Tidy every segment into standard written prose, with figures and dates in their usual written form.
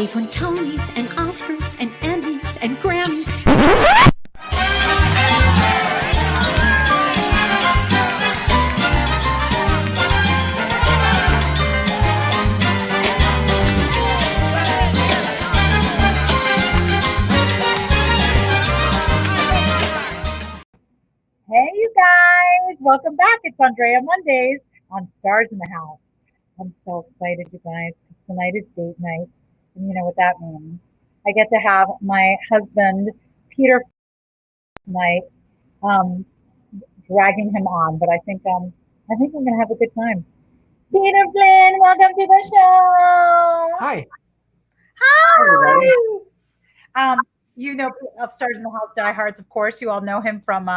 They've won Tonys and Oscars and Emmys and Grammys. Hey, you guys. Welcome back. It's Andréa Mondays on Stars in the House. I'm so excited, you guys. Tonight is date night, and you know what that means. I get to have my husband, Peter, tonight, dragging him on, but I think I'm gonna have a good time. Peter, Flynn, welcome to the show. Hi. Hi. You know Stars in the House diehards, of course. You all know him from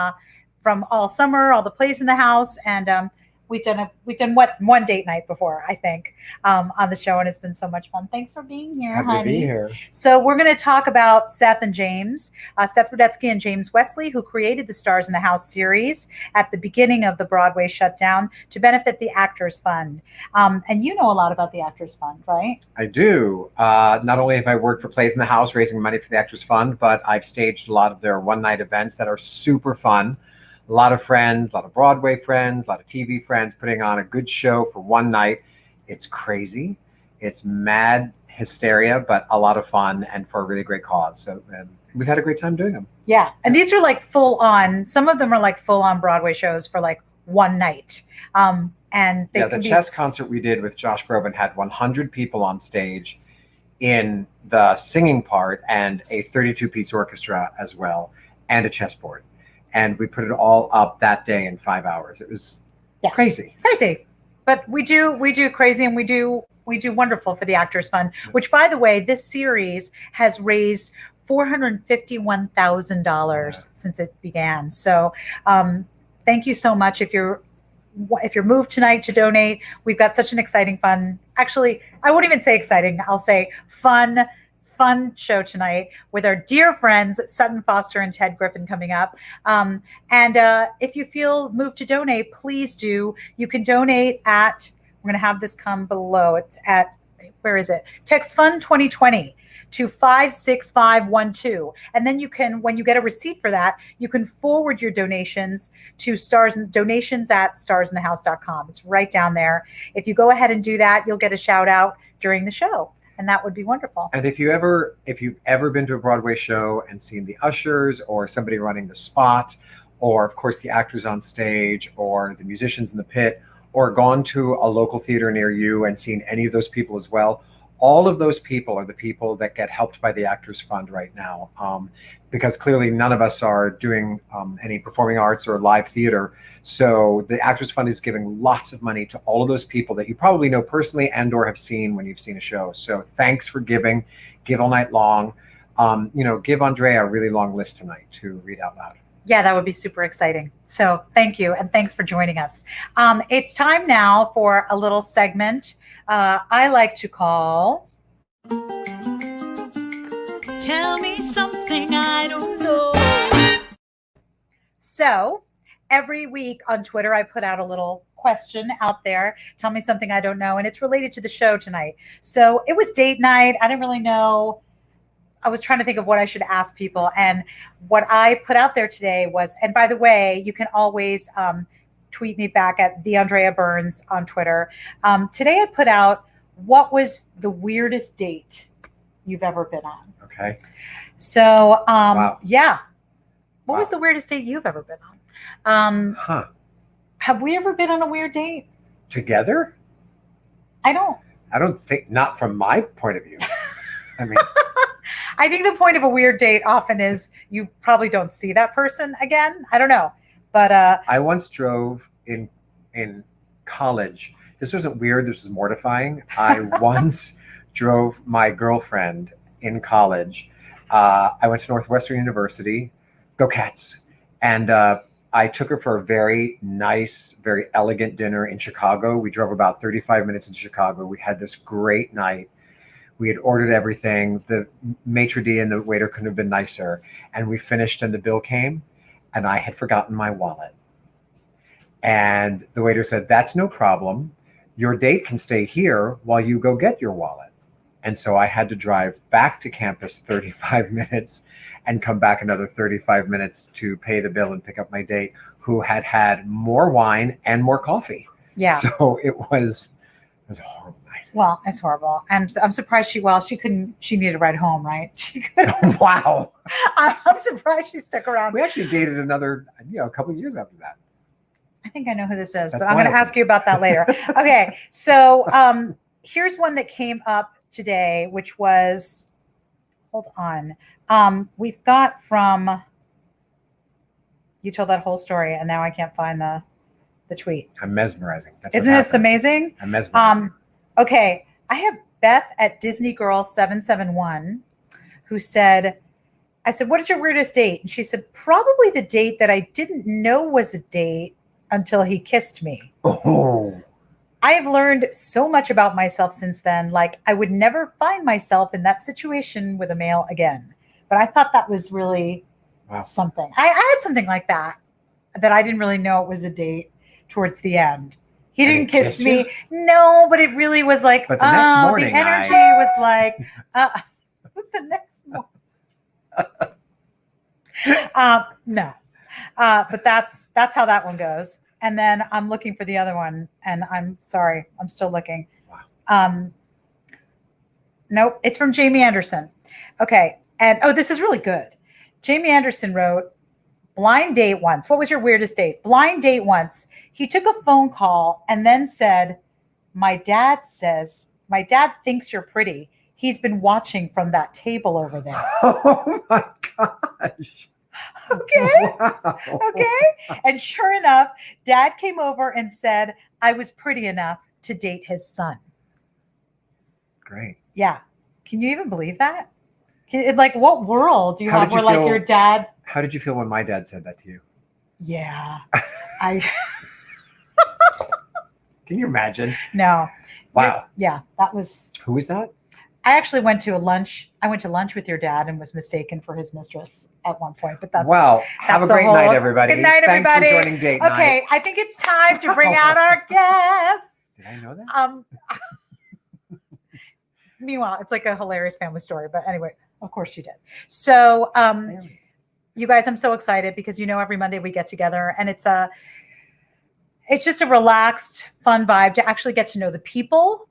All Summer, all the plays in the house, and we've done one date night before, I think, on the show, and it's been so much fun. Thanks for being here, Happy honey. to be here. So we're going to talk about Seth and James, Seth Rodetsky and James Wesley, who created the Stars in the House series at the beginning of the Broadway shutdown to benefit the Actors Fund. And you know a lot about the Actors Fund, right? I do. Not only have I worked for Plays in the House raising money for the Actors Fund, but I've staged a lot of their one-night events that are super fun. A lot of friends, a lot of Broadway friends, a lot of TV friends putting on a good show for one night. It's crazy. It's mad hysteria, but a lot of fun and for a really great cause. So we've had a great time doing them. Yeah. And these are like full on, some of them are like full on Broadway shows for like one night. And they the chess concert we did with Josh Groban had 100 people on stage in the singing part and a 32-piece orchestra as well, and a chessboard. And we put it all up that day in 5 hours. It was crazy. But we do crazy, and we do wonderful for the Actors Fund, which, by the way, this series has raised $451,000 since it began. So thank you so much. If you're moved tonight to donate, we've got such an exciting, fun, actually, I won't even say exciting, I'll say fun show tonight with our dear friends Sutton Foster and Ted Griffin coming up. And if you feel moved to donate, please do. You can donate at, we're going to have this come below. It's at, where is it? Text Fund 2020 to 56512. And then you can, when you get a receipt for that, you can forward your donations to donations at starsinthehouse.com. It's right down there. If you go ahead and do that, you'll get a shout out during the show. And that would be wonderful. And if you've ever been to a Broadway show and seen the ushers or somebody running the spot, or of course the actors on stage or the musicians in the pit, or gone to a local theater near you and seen any of those people as well, all of those people are the people that get helped by the Actors Fund right now. Because clearly none of us are doing any performing arts or live theater. So the Actors Fund is giving lots of money to all of those people that you probably know personally and or have seen when you've seen a show. So thanks for giving. Give all night long. Give Andréa a really long list tonight to read out loud. Yeah, that would be super exciting. So thank you. And thanks for joining us. It's time now for a little segment I like to call Tell Me Something I Don't Know. So every week on Twitter, I put out a little question out there. Tell me something I don't know. And it's related to the show tonight. So it was date night. I didn't really know. I was trying to think of what I should ask people. And what I put out there today was, and by the way, you can always tweet me back at the Andréa Burns on Twitter. Today I put out, what was the weirdest date you've ever been on? Okay. So, wow. Yeah. What was the weirdest date you've ever been on? Have we ever been on a weird date? Together? I don't think, not from my point of view. I mean, I think the point of a weird date often is you probably don't see that person again. I don't know. But I once drove in college. This wasn't weird. This was mortifying. I once drove my girlfriend in college. I went to Northwestern University. Go Cats. And I took her for a very nice, very elegant dinner in Chicago. We drove about 35 minutes into Chicago. We had this great night. We had ordered everything. The maitre d' and the waiter couldn't have been nicer. And we finished and the bill came and I had forgotten my wallet. And the waiter said, "That's no problem. Your date can stay here while you go get your wallet." And so I had to drive back to campus 35 minutes and come back another 35 minutes to pay the bill and pick up my date, who had had more wine and more coffee. Yeah. So it was a horrible night. Well, it's horrible. And I'm surprised she needed a ride home, right? She couldn't. Wow. I'm surprised she stuck around. We actually dated another, a couple of years after that. I think I know who this is, That's but I'm going to loyalty. ask you about that later. Okay. So here's one that came up today, which was, hold on. We've got from, you told that whole story and now I can't find the tweet. I'm mesmerizing. That's what Isn't this happens. amazing? I'm mesmerizing. Okay. I have Beth at Disney Girl 771 who said, I said, what is your weirdest date? And she said, probably the date that I didn't know was a date until he kissed me. Oh. I have learned so much about myself since then. Like, I would never find myself in that situation with a male again. But I thought that was really something. I had something like that I didn't really know it was a date towards the end. He didn't kiss me. You? No, but it really was like, But the next morning, the energy was like, the next morning. No. But that's how that one goes. And then I'm looking for the other one, and I'm sorry, I'm still looking. Wow. Nope, it's from Jamie Anderson. Okay, and this is really good. Jamie Anderson wrote, blind date once. What was your weirdest date? Blind date once. He took a phone call and then said, my dad thinks you're pretty. He's been watching from that table over there. Oh my gosh. Okay. Wow. Okay. And sure enough, Dad came over and said I was pretty enough to date his son. Great. Yeah. Can you even believe that? Like, what world do you How have did you where like feel- your dad? How did you feel when my dad said that to you? Yeah. Can you imagine? No. Wow. Yeah. That was. Who is that? I actually went to lunch with your dad and was mistaken for his mistress at one point. But that's Wow. Have a that's a great whole- night, everybody. Good night, Thanks everybody. for joining date night. Okay, I think it's time to bring out our guests. Did I know that? Meanwhile, it's like a hilarious family story, but anyway, of course you did. So, you guys, I'm so excited because every Monday we get together, and it's just a relaxed, fun vibe to actually get to know the people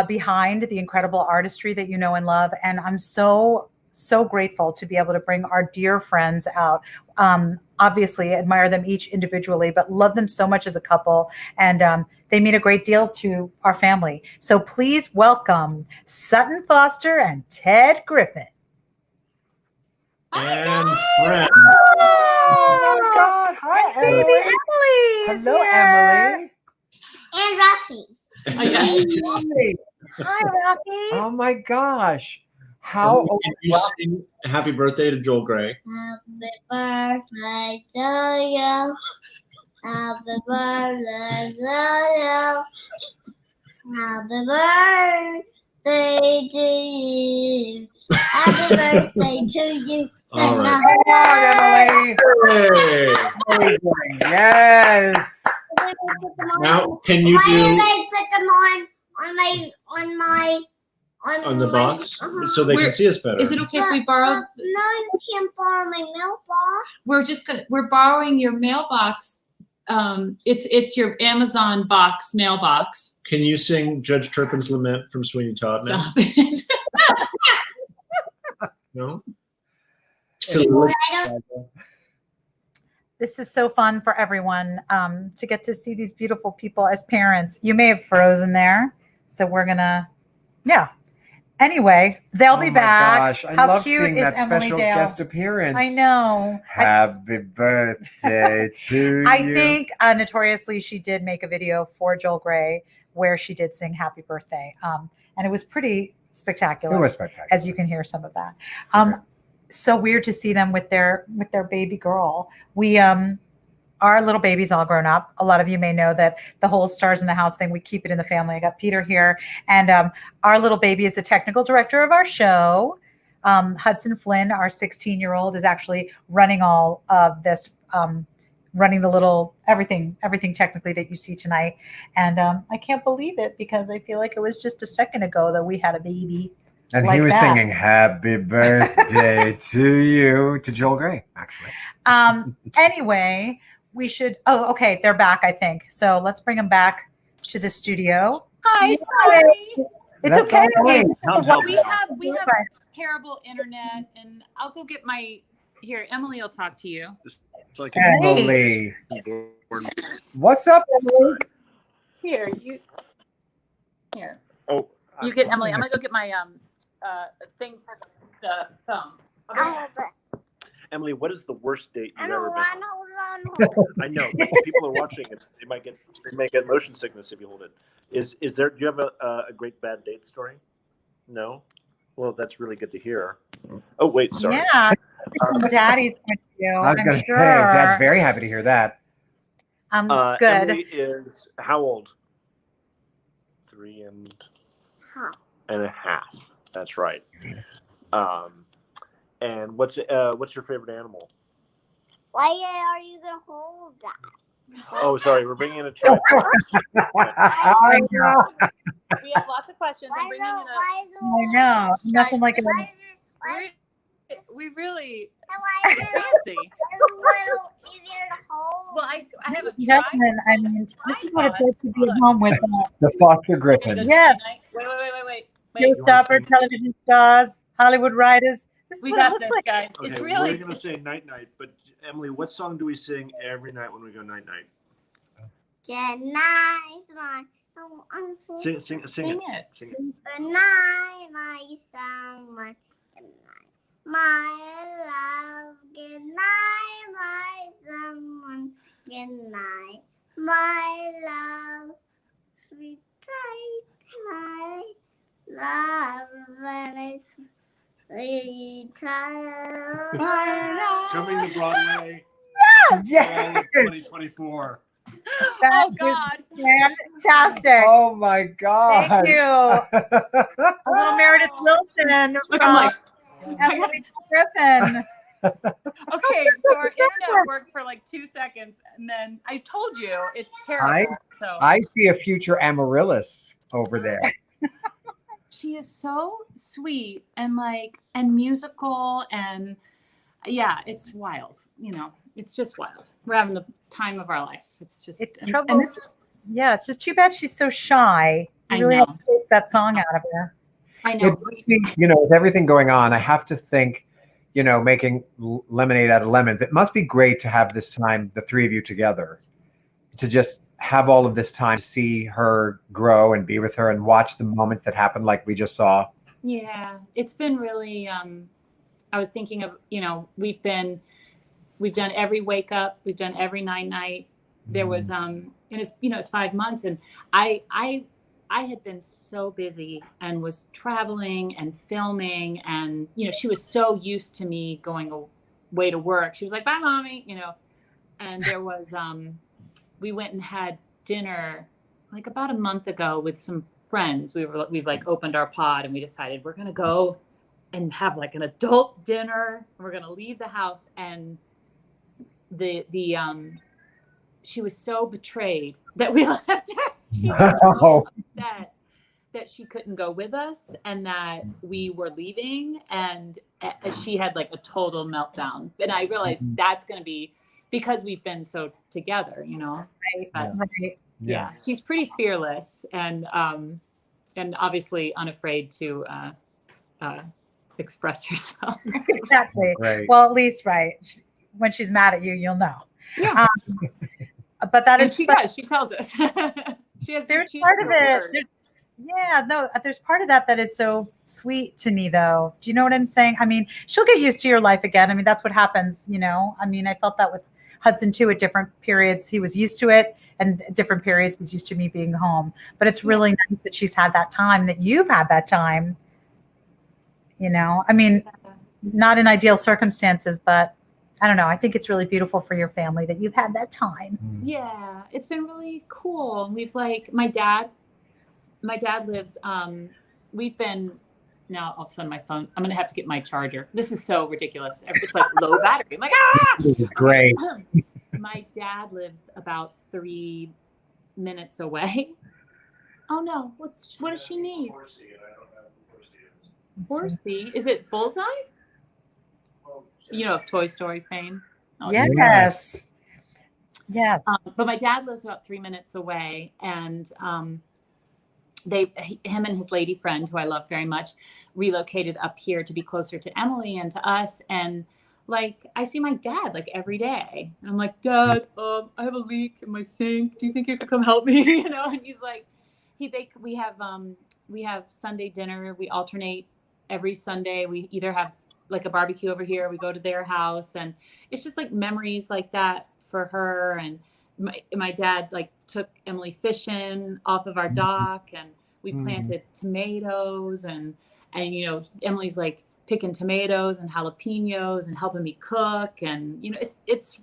behind the incredible artistry that you know and love. And I'm so grateful to be able to bring our dear friends out. Obviously admire them each individually, but love them so much as a couple. And they mean a great deal to our family. So please welcome Sutton Foster and Ted Griffin. And friend. Oh my God. Hi, Baby Emily. Emily's Hello, here. Emily. And Ruffy. Hey. Hi, Rocky. Oh my gosh. How old? Can you sing happy birthday to Joel Gray? Happy birthday to you. Happy birthday to you. Happy birthday to you. Happy birthday to you. All right. Come on, Emily. Hey. Amazing. Yes. Now, can you Why do did I put them on the box so they We're- can see us better? Is it okay if we borrow? No, you can't borrow my mailbox. We're borrowing your mailbox. It's your Amazon box mailbox. Can you sing Judge Turpin's Lament from Sweeney Todd now? Stop it. No. This is so fun for everyone to get to see these beautiful people as parents. You may have frozen there, so we're gonna, yeah. Anyway, they'll be Oh my back. gosh, I How love cute seeing is that Emily special Dale? guest appearance. I know. Happy birthday to I you. think notoriously she did make a video for Joel Gray where she did sing "Happy Birthday," and it was pretty spectacular. It was spectacular. as you can hear some of that. Okay. So weird to see them with their baby girl. We our little baby's all grown up. A lot of you may know that the whole stars in the house thing, we keep it in the family. I got Peter here, and our little baby is the technical director of our show. Hudson Flynn, our 16-year-old, is actually running all of this, running the little everything technically that you see tonight. And I can't believe it because I feel like it was just a second ago that we had a baby. And Like he was that. singing "Happy Birthday to You" to Joel Grey, actually. Anyway, we should. Oh, okay, they're back. I think so. Let's bring them back to the studio. Hi, Yay. sorry. It's That's okay. all right. This is the Help, help. one- We have terrible internet, and I'll go get my. Here, Emily will talk to you. It's like Emily, board. what's up, Emily? Here, you. Here, Oh, you get Emily. I'm gonna go get my thing for the phone. Okay. Emily, what is the worst date you've ever been Run, on? hold on. I know, but people are watching it. They might get motion sickness if you hold it. Is there? Do you have a great bad date story? No. Well, that's really good to hear. Oh wait, sorry. Yeah, from Daddy's point of view. I was I'm going to sure. say, Dad's very happy to hear that. Good. Emily is how old? 3 and a half. That's right. And what's your favorite animal? Why are you gonna hold that? Oh, sorry, we're bringing in a tripod. I know. We have lots of questions. I'm bringing in a. I know. Nothing like it. We really Why is it's it fancy. a little easier to hold? Well, I have a Gentlemen, I mean, this is what it's like to be at home with The Foster Gonna go Griffin. Yes. tonight. Wait. showstopper, television stars, Hollywood writers. This is We what it got looks this, like. guys. Okay, It's really. we're gonna say night night, but Emily, what song do we sing every night when we go night night? Good night, my. Sing Sing it. it. Sing it. Good night, my someone. Good night, my love. Good night, my someone. Good night, my love. Sweet night, my love. When it's sweet time. Coming to Broadway. Yes. 2024. Oh God. Fantastic. Oh my God. Thank you. A little Meredith Wilson Look, I'm like. Emily Griffin. Okay, so our internet worked for like 2 seconds, and then I told you it's terrible. So I see a future Amaryllis over there. she is so sweet and musical, and yeah, it's wild. It's just wild. We're having the time of our life. It's just It's and trouble. this. Yeah, it's just too bad she's so shy. You I really know. have to take that song out of her. I know. With everything going on, I have to think, making lemonade out of lemons. It must be great to have this time, the three of you together, to just have all of this time to see her grow and be with her and watch the moments that happen, like we just saw. Yeah, it's been really. I was thinking of we've done every wake up, we've done every night. There was and it's 5 months, and I had been so busy and was traveling and filming, and she was so used to me going away to work. She was like, "Bye, mommy," and there was we went and had dinner like about a month ago with some friends. We've like opened our pod, and we decided we're gonna go and have like an adult dinner. We're gonna leave the house, and she was so betrayed that we left her. She was so upset that she couldn't go with us and that we were leaving, and she had like a total meltdown. And I realized that's going to be because we've been so together, Right. But, Right. yeah, she's pretty fearless and obviously unafraid to express herself. Exactly. Right. Well, at least, right. When she's mad at you, you'll know. Yeah. But that And is she does. She tells us. There's she part has of her it. words. There's part of that is so sweet to me, though. Do you know what I'm saying? I mean, she'll get used to your life again. I mean, that's what happens, I mean, I felt that with Hudson too at different periods. He was used to it, and at different periods he's used to me being home. But it's really nice that she's had that time, that you've had that time. I mean, not in ideal circumstances, but I don't know. I think it's really beautiful for your family that you've had that time. Yeah, it's been really cool. We've my dad lives, we've been, now all of a sudden my phone, I'm going to have to get my charger. This is so ridiculous. It's like low battery. I'm like, ah! This is great. My dad lives about 3 minutes away. Oh no, what does she need? Horsey. Is it Bullseye? You know, of Toy Story fame. Oh, Yes. Yes. But my dad lives about 3 minutes away, and him and his lady friend, who I love very much, relocated up here to be closer to Emily and to us. And like, I see my dad like every day, and I'm like, Dad, I have a leak in my sink. Do you think you could come help me? You know, and he's like, we have Sunday dinner. We alternate every Sunday. We either have like a barbecue over here, we go to their house, and it's just like memories like that for her. And my dad like took Emily fishing off of our dock, and we planted tomatoes, and you know, Emily's like picking tomatoes and jalapenos and helping me cook. And you know, it's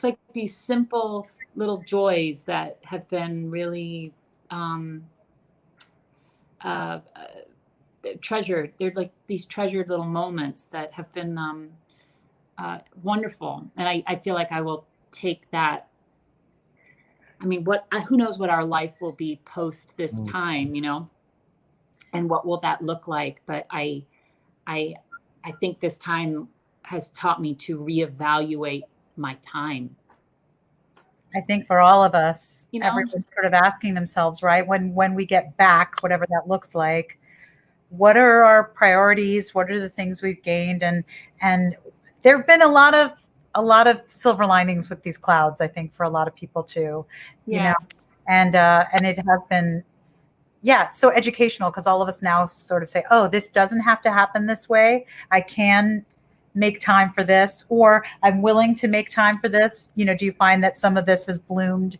like these simple little joys that have been really treasured. They're like these treasured little moments that have been wonderful. And I feel like I will take that. I mean, who knows what our life will be post this time, you know, and what will that look like? But I think this time has taught me to reevaluate my time. I think for all of us, You know? everyone's sort of asking themselves, right, when we get back, whatever that looks like, what are our priorities? What are the things we've gained? And there have been a lot of silver linings with these clouds, I think, for a lot of people too. You know, and it has been, so educational, because all of us now sort of say, oh, this doesn't have to happen this way. I can make time for this, or I'm willing to make time for this. You know, do you find that some of this has bloomed?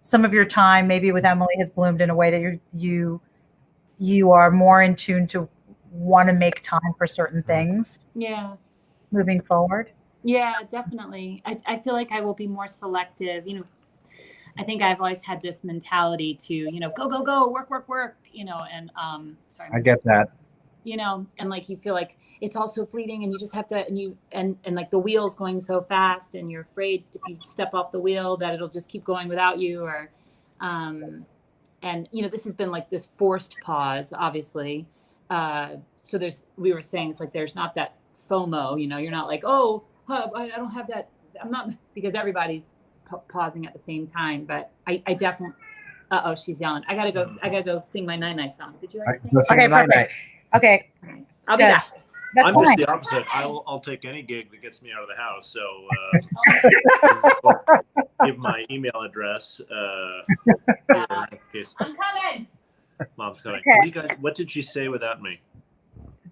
Some of your time, maybe with Emily, has bloomed in a way that you are more in tune to want to make time for certain things. Yeah. Moving forward. Yeah, definitely. I feel like I will be more selective. You know, I think I've always had this mentality to, you know, go, work, you know, and sorry. I get that. You know, and like you feel like it's all so fleeting, and you just have to, and like the wheel's going so fast, and you're afraid if you step off the wheel that it'll just keep going without you, or and you know, this has been like this forced pause, obviously. So we were saying, it's like there's not that FOMO, you know, you're not like, oh, I don't have that. I'm not, because everybody's pausing at the same time. But I definitely. She's yelling. I gotta go sing my night song. Did you already sing? Okay, perfect. Okay, I'll be back. That's I'm fine. just the opposite. I'll take any gig that gets me out of the house. So give my email address. I'm coming. Mom's coming. Okay. What did she say without me?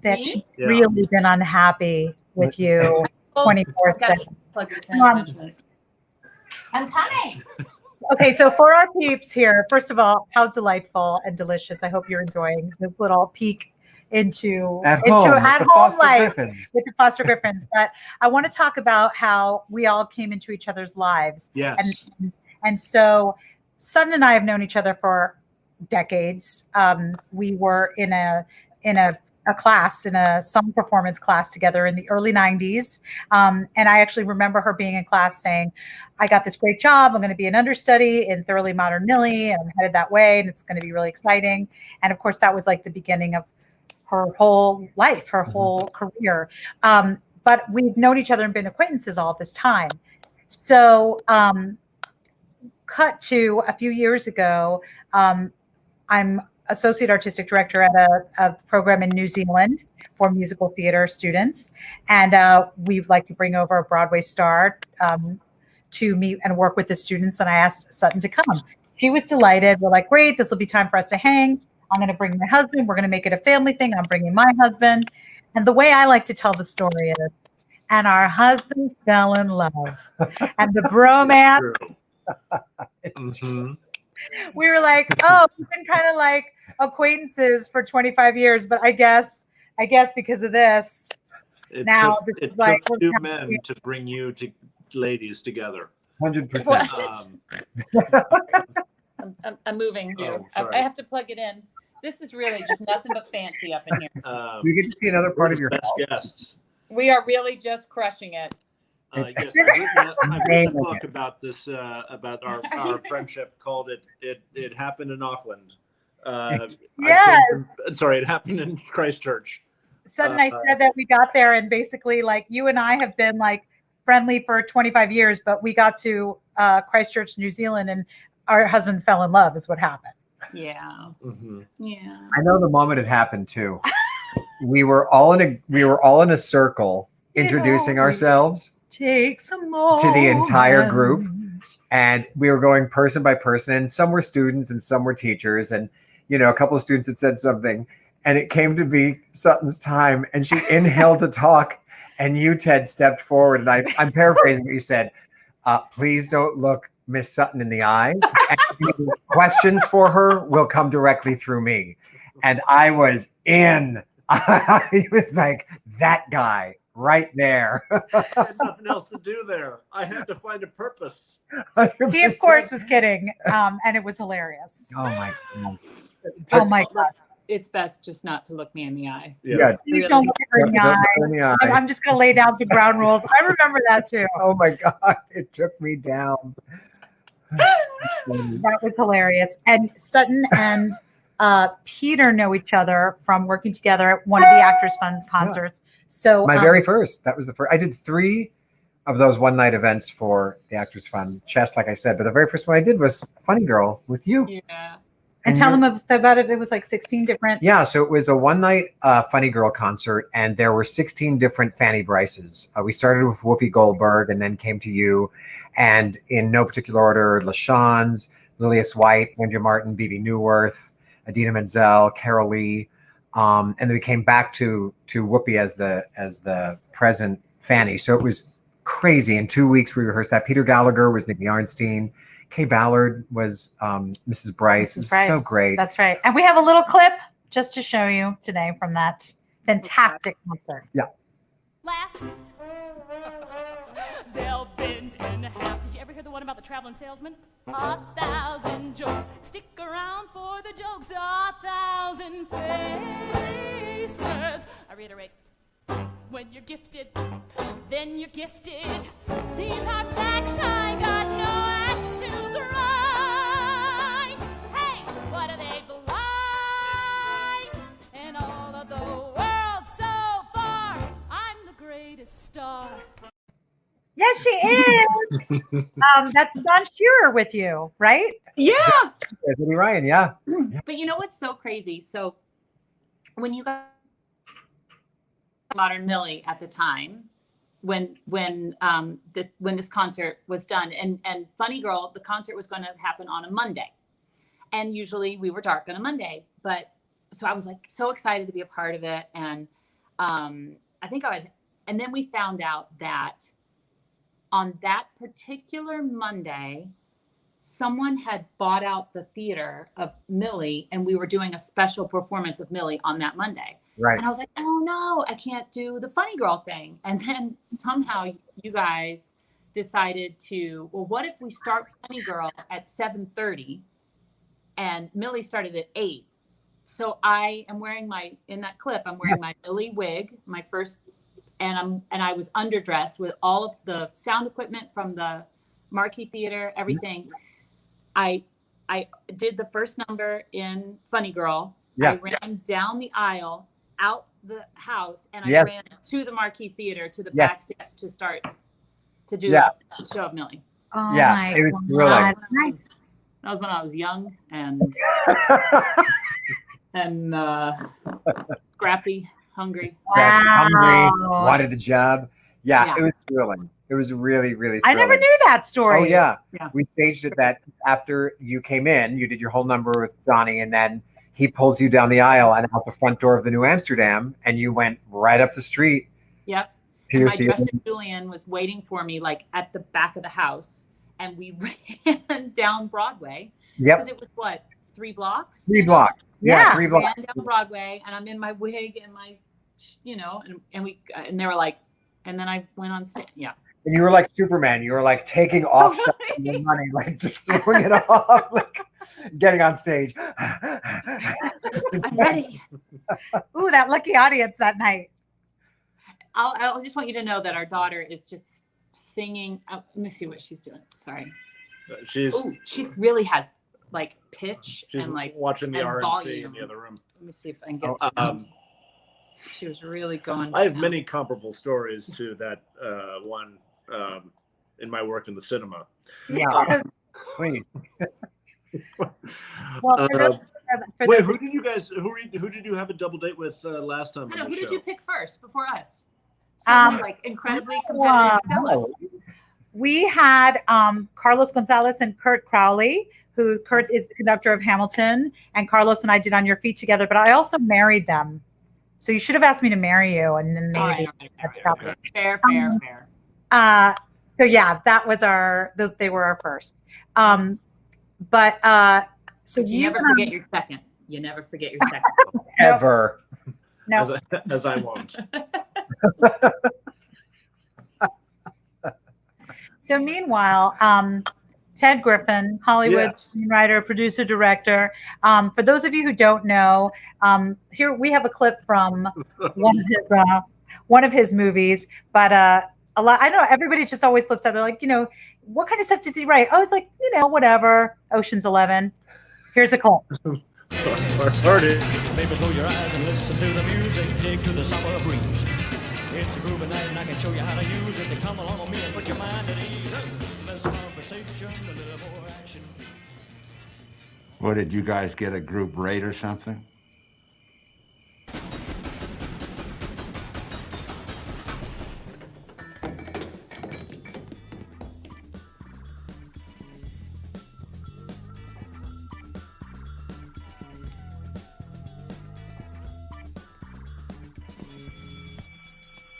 That she's really been unhappy with you 24/7. Plug this in eventually. I'm coming. Okay, so for our peeps here, first of all, how delightful and delicious. I hope you're enjoying this little peek into At home life Griffins. with the foster Griffins. But I want to talk about how we all came into each other's lives. Yes. And so Sutton and I have known each other for decades. We were in a class, in a song performance class together in the early 90s. And I actually remember her being in class saying, I got this great job. I'm going to be an understudy in Thoroughly Modern Millie, and I'm headed that way, and it's going to be really exciting. And of course, that was like the beginning of her whole life, her whole career. But we've known each other and been acquaintances all this time. So cut to a few years ago, I'm associate artistic director at a program in New Zealand for musical theater students. And we'd like to bring over a Broadway star to meet and work with the students. And I asked Sutton to come. She was delighted. We're like, great, this will be time for us to hang. I'm going to bring my husband. We're going to make it a family thing. I'm bringing my husband. And the way I like to tell the story is, and our husbands fell in love. And the bromance. We were like, oh, we've been kind of like acquaintances for 25 years, but I guess because of this, It now took, this is it like took two men to bring you to ladies together. 100%. I'm moving here. Oh, sorry. I have to plug it in. This is really just nothing but fancy up in here. We get to see another part of your best house. guests. We are really just crushing it. Yes, I've written a book about this, about our friendship called It Happened in Auckland. Yes. Sorry, it happened in Christchurch. Sutton and I said that we got there, and basically, like, you and I have been like friendly for 25 years, but we got to Christchurch, New Zealand, and our husbands fell in love. Is what happened. Yeah. Mm-hmm. Yeah. I know the moment it happened too. We were all in a circle introducing ourselves Take some more to the entire group, and we were going person by person, and some were students and some were teachers, and a couple of students had said something, and it came to be Sutton's time, and she inhaled to talk, and you, Ted, stepped forward, and I'm paraphrasing what you said. Please don't look Miss Sutton in the eye. And questions for her will come directly through me. And I was in. I was like, that guy right there. I had nothing else to do there. I had to find a purpose. 100%. He, of course, was kidding, and it was hilarious. Oh my God. Oh my God. It's best just not to look me in the eye. Yeah. Please don't look her in the Don't look eye. her in the eye. I'm just going to lay down some ground rules. I remember that too. Oh my God. It took me down. That was hilarious. And Sutton and Peter know each other from working together at one of the Actors Fund concerts. So My very first. That was the first. I did 3 of those one night events for the Actors Fund. Chess, like I said. But the very first one I did was Funny Girl with you. Yeah. and tell them about it. It was like 16 different. Yeah, so it was a one night Funny Girl concert, and there were 16 different Fanny Bryces. We started with Whoopi Goldberg and then came to you, and in no particular order, LaShawns, Lilias White, Andrea Martin, BB Newworth, Adina Menzel, Carol Lee, and then we came back to Whoopi as the present Fanny. So it was crazy. In 2 weeks, we rehearsed that. Peter Gallagher was Nick Yarnstein. Kay Ballard was Mrs. Bryce. It was so great. That's right. And we have a little clip just to show you today from that fantastic concert. Yeah. Laugh. They'll bend in half. Did you ever hear the one about the traveling salesman? 1,000 jokes. Stick around for the jokes. 1,000 faces. I reiterate. When you're gifted, then you're gifted. These are facts. I got no axe to grind. Hey, what are they blind? In all of the world so far, I'm the greatest star. Yes, she is. That's Don Shearer with you, right? Yeah. Eddie Ryan, yeah. But you know what's so crazy? So when you got Modern Millie at the time, when this concert was done, and Funny Girl, the concert was going to happen on a Monday, and usually we were dark on a Monday, but so I was like so excited to be a part of it, and I think and then we found out that on that particular Monday, someone had bought out the theater of Millie, and we were doing a special performance of Millie on that Monday. Right. And I was like, oh no, I can't do the Funny Girl thing. And then somehow you guys decided to, well, what if we start Funny Girl at 7:30 and Millie started at 8? So I am wearing in that clip, I'm wearing my Millie wig, my first, and I was underdressed with all of the sound equipment from the Marquee Theater, everything. I did the first number in Funny Girl. Yeah. I ran down the aisle, out the house, and I ran to the Marquee Theater, to the backstage to do the show of Millie. Oh yeah, my it was God. really Nice. That was when I was young and scrappy, hungry. Wow. Hungry, wanted the job. Yeah, it was thrilling. It was really, really thrilling. I never knew that story. Oh, yeah. We staged it that after you came in, you did your whole number with Johnny, and then he pulls you down the aisle and out the front door of the New Amsterdam, and you went right up the street. Yep. To and your my theater. dresser Julian was waiting for me like at the back of the house, and we ran down Broadway. Yep. Because it was what, 3 blocks? 3 blocks. Yeah, 3 blocks. Ran down Broadway, and I'm in my wig and my, and they were like, and then I went on stage. Yeah. And you were like Superman. You were like taking off stuff from your money, like just throwing it off, like getting on stage. I'm ready. Ooh, that lucky audience that night. I just want you to know that our daughter is just singing. Let me see what she's doing. Sorry. She really has like pitch. She's and like watching the RNC volume. in the other room. Let me see if I can get it. She was really going. I have down. many comparable stories to that one in my work in the cinema. Yeah. Please. Well, for Wait, those who did you guys? Who did you have a double date with last time I on know, the who show? did you pick first before us? Someone like incredibly competitive. Tell us. we had Carlos Gonzalez and Kurt Crowley, who Kurt is the conductor of Hamilton, and Carlos and I did On Your Feet together, but I also married them. So you should have asked me to marry you, and then maybe. All right. Fair. So yeah, that was they were our first. So But you you never forget your second. You never forget your second. Ever. No. As I won't. So meanwhile, Ted Griffin, Hollywood Yes. screenwriter, producer, director. For those of you who don't know, here we have a clip from one of his movies. But a lot, I know everybody just always flips out. They're like, what kind of stuff does he write? I was like, whatever. Ocean's 11. Here's a clip. Party. Baby, close your eyes and listen to the music. Dig to the summer breeze. It's a groovy night and I can show you how to use it. To come along with me and put your mind at ease. Less conversation, a little more action. What, did you guys get a group rate or something?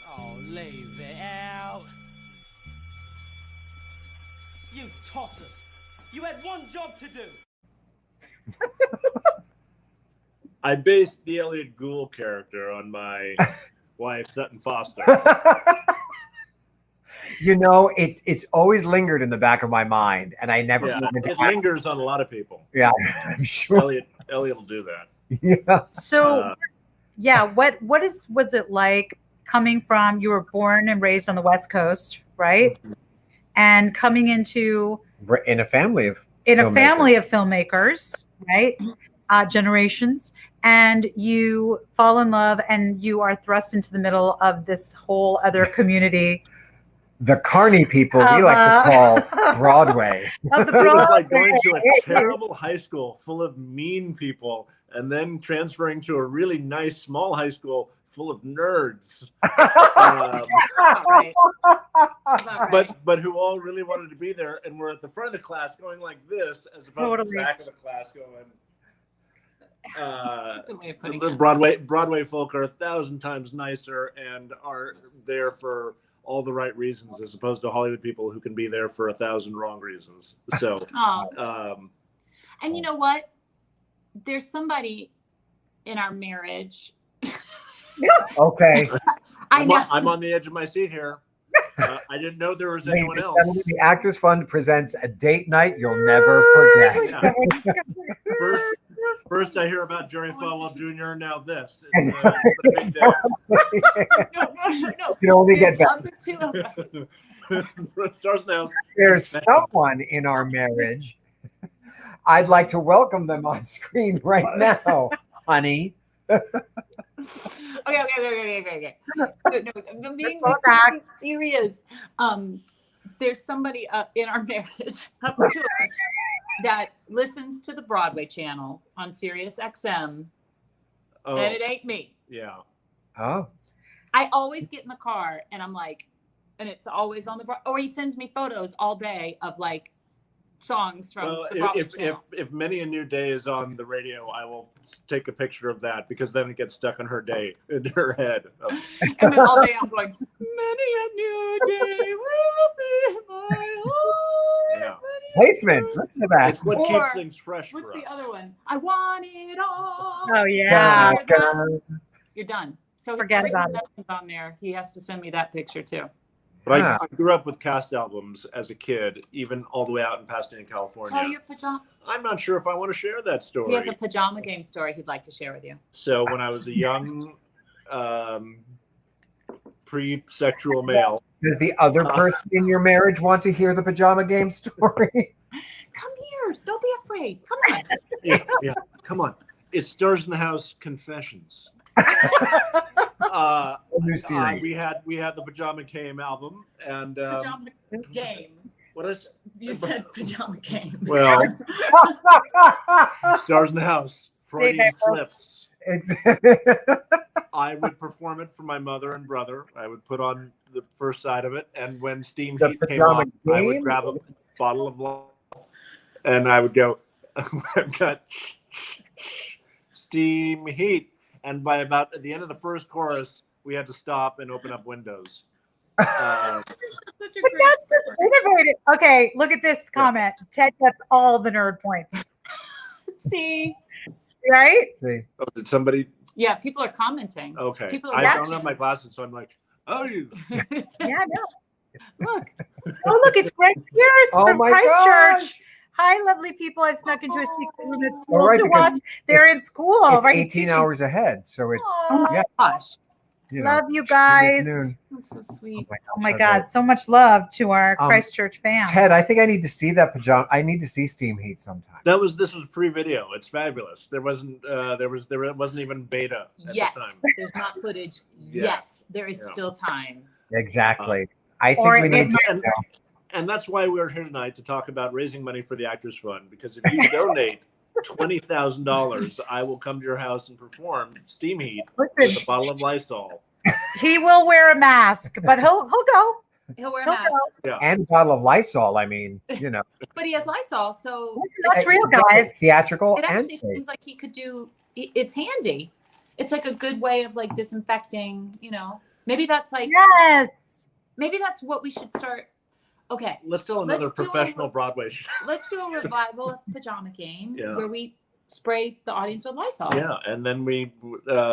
Oh, leave it out. You tossers. You had one job to do. I based the Elliot Gould character on my wife, Sutton Foster. It's always lingered in the back of my mind, and I never. Yeah, it lingers on a lot of people. Yeah, I'm sure. Elliot will do that. Yeah. So, what was it like coming from? You were born and raised on the West Coast, right? And coming into In a family of filmmakers, right? Generations, and you fall in love, and you are thrust into the middle of this whole other community. The carny people we like to call Broadway. Of the It was like Broadway. going to a terrible high school full of mean people and then transferring to a really nice small high school full of nerds. About right. About right. But who all really wanted to be there and were at the front of the class going like this as opposed to Totally. the back of the class going That's a good way of putting the it. Broadway folk are 1,000 times nicer and are there for all the right reasons as opposed to Hollywood people who can be there for 1,000 wrong reasons. So Oh. And you know what? There's somebody in our marriage. Okay. I know. I'm on the edge of my seat here. I didn't know there was anyone else. The Actors Fund presents a date night you'll never forget. First I hear about Jerry Falwell Jr., now this. It's a big day. No. You can only get better. Of the two of us. Stars in the house. There's someone in our marriage. I'd like to welcome them on screen right now, honey. Okay. So, no, I'm being serious. There's somebody in our marriage, up to us, that listens to the Broadway channel on Sirius XM, Oh, and it ain't me. yeah. Oh. I always get in the car and I'm like, and it's always on the or he sends me photos all day of like songs from Well, the Broadway channel. if Many a New Day is on the radio, I will take a picture of that because then it gets stuck in her day, in her head. And then all day I'm going, many a new day will be my home. Yeah. Placement. Listen to that. It's what Or, keeps things fresh What's for the us. other one? I want it all. Oh yeah. You're done. So Forget every about time that's on there, he has to send me that picture too. But Ah. I grew up with cast albums as a kid, even all the way out in Pasadena, California. Tell your pajama. I'm not sure if I want to share that story. He has a pajama game story he'd like to share with you. So when I was a young pre-sexual male, Does the other person in your marriage want to hear the pajama game story? Come here. Don't be afraid. Come on. yeah, come on. It's Stars in the House Confessions. New series. we had the Pajama Game album, and Pajama game. what is? You said pajama game. Well, Stars in the House, Freudian slips. I would perform it for my mother and brother. I would put on the first side of it, and when Steam The Heat came Pajama on, I would Game? grab a bottle of wine, and I would go, "I've got Steam Heat." And by about at the end of the first chorus, we had to stop and open up windows. Such a But great that's story. just innovative. Okay, look at this comment. Ted gets all the nerd points. See. Right? See, Oh, did somebody? Yeah, people are commenting. Okay, People are I don't watching. have my glasses, so I'm like, "Oh, you." Yeah, I know. Look, Oh, look, it's Greg Pierce Oh from my Christchurch. gosh. Hi, lovely people. I've snuck into a secret room at school All right, to because watch. They're in school. it's right? He's 18 teaching. hours ahead, so it's Aw. yeah, gosh, you know, Love you guys. mid-afternoon. that's so sweet. Oh my so God, great. so much love to our Um, Christchurch fans. Ted, I think I need to see that pajama. I need to see Steam Heat sometime. This was pre-video. It's fabulous. There wasn't even beta at Yet the time. there's not footage Yeah. yet. There is Yeah. still time. Exactly. I think Or we need it's- to. And that's why we're here tonight to talk about raising money for the Actors Fund. Because if you donate $20,000, I will come to your house and perform Steam Heat with a Listen, bottle of Lysol. he will wear a mask, but he'll go. He'll wear a He'll mask, go. Yeah. And a bottle of Lysol. I mean, you know, but he has Lysol, so Listen, that's real, guys. Theatrical it and actually fake. seems like he could do. It's handy. It's like a good way of like disinfecting. You know, maybe that's like Yes. maybe that's what we should start. Okay, Let's tell another Let's do a- professional Broadway show. let's do a revival of Pajama Game Yeah. where we spray the audience with Lysol. Yeah, and then